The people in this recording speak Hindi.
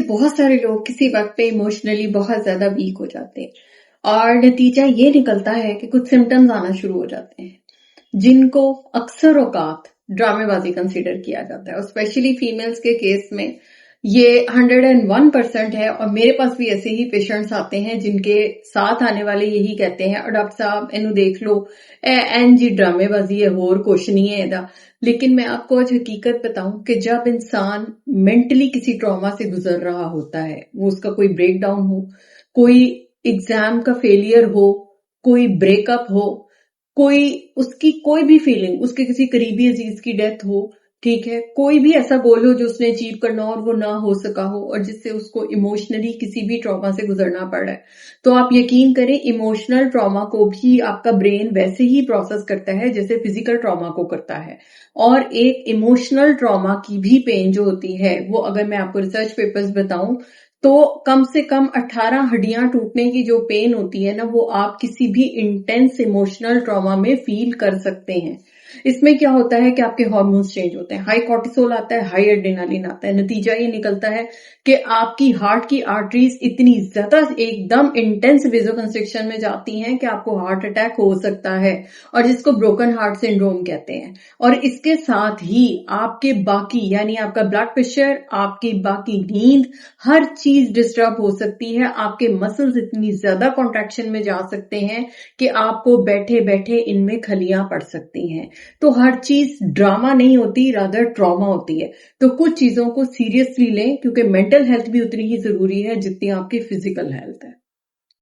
बहुत सारे लोग किसी वक्त पे इमोशनली बहुत ज्यादा वीक हो जाते हैं और नतीजा ये निकलता है कि कुछ सिम्टम्स आना शुरू हो जाते हैं जिनको अक्सर औकात ड्रामेबाजी कंसीडर किया जाता है और स्पेशली फीमेल्स के केस में ये 101% है। और मेरे पास भी ऐसे ही पेशेंट्स आते हैं जिनके साथ आने वाले यही कहते हैं, और डॉक्टर साहब इन्हें देख लो, एन जी ड्रामेबाजी है, होर कुछ नहीं है एदा। लेकिन मैं आपको आज हकीकत बताऊं कि जब इंसान मेंटली किसी ट्रॉमा से गुजर रहा होता है, वो उसका कोई ब्रेक डाउन हो, कोई एग्जाम का फेलियर हो, कोई ब्रेकअप हो, कोई उसकी कोई भी फीलिंग, उसके किसी करीबी अजीज की डेथ हो, ठीक है, कोई भी ऐसा गोल हो जो उसने अचीव करना हो और वो ना हो सका हो और जिससे उसको इमोशनली किसी भी ट्रॉमा से गुजरना पड़ा है, तो आप यकीन करें इमोशनल ट्रॉमा को भी आपका ब्रेन वैसे ही प्रोसेस करता है जैसे फिजिकल ट्रॉमा को करता है। और एक इमोशनल ट्रॉमा की भी पेन जो होती है वो, अगर मैं आपको रिसर्च पेपर्स बताऊं, तो कम से कम 18 हड्डियां टूटने की जो पेन होती है ना, वो आप किसी भी इंटेंस इमोशनल ट्रॉमा में फील कर सकते हैं। इसमें क्या होता है कि आपके हार्मोन्स चेंज होते हैं, हाई कॉर्टिसोल आता है, हाई एड्रेनालिन आता है। नतीजा ये निकलता है कि आपकी हार्ट की आर्टरीज इतनी ज्यादा एकदम इंटेंस वेजोकंस्ट्रिक्शन में जाती हैं कि आपको हार्ट अटैक हो सकता है, और जिसको ब्रोकन हार्ट सिंड्रोम कहते हैं। और इसके साथ ही आपके बाकी, यानी आपका ब्लड प्रेशर, आपकी बाकी नींद, हर चीज डिस्टर्ब हो सकती है। आपके मसल्स इतनी ज्यादा कॉन्ट्रैक्शन में जा सकते हैं कि आपको बैठे बैठे इनमें खलियां पड़ सकती हैं। तो हर चीज ड्रामा नहीं होती, रादर ट्रॉमा होती है। तो कुछ चीजों को सीरियसली लें, क्योंकि मेंटल हेल्थ भी उतनी ही जरूरी है जितनी आपकी फिजिकल हेल्थ है।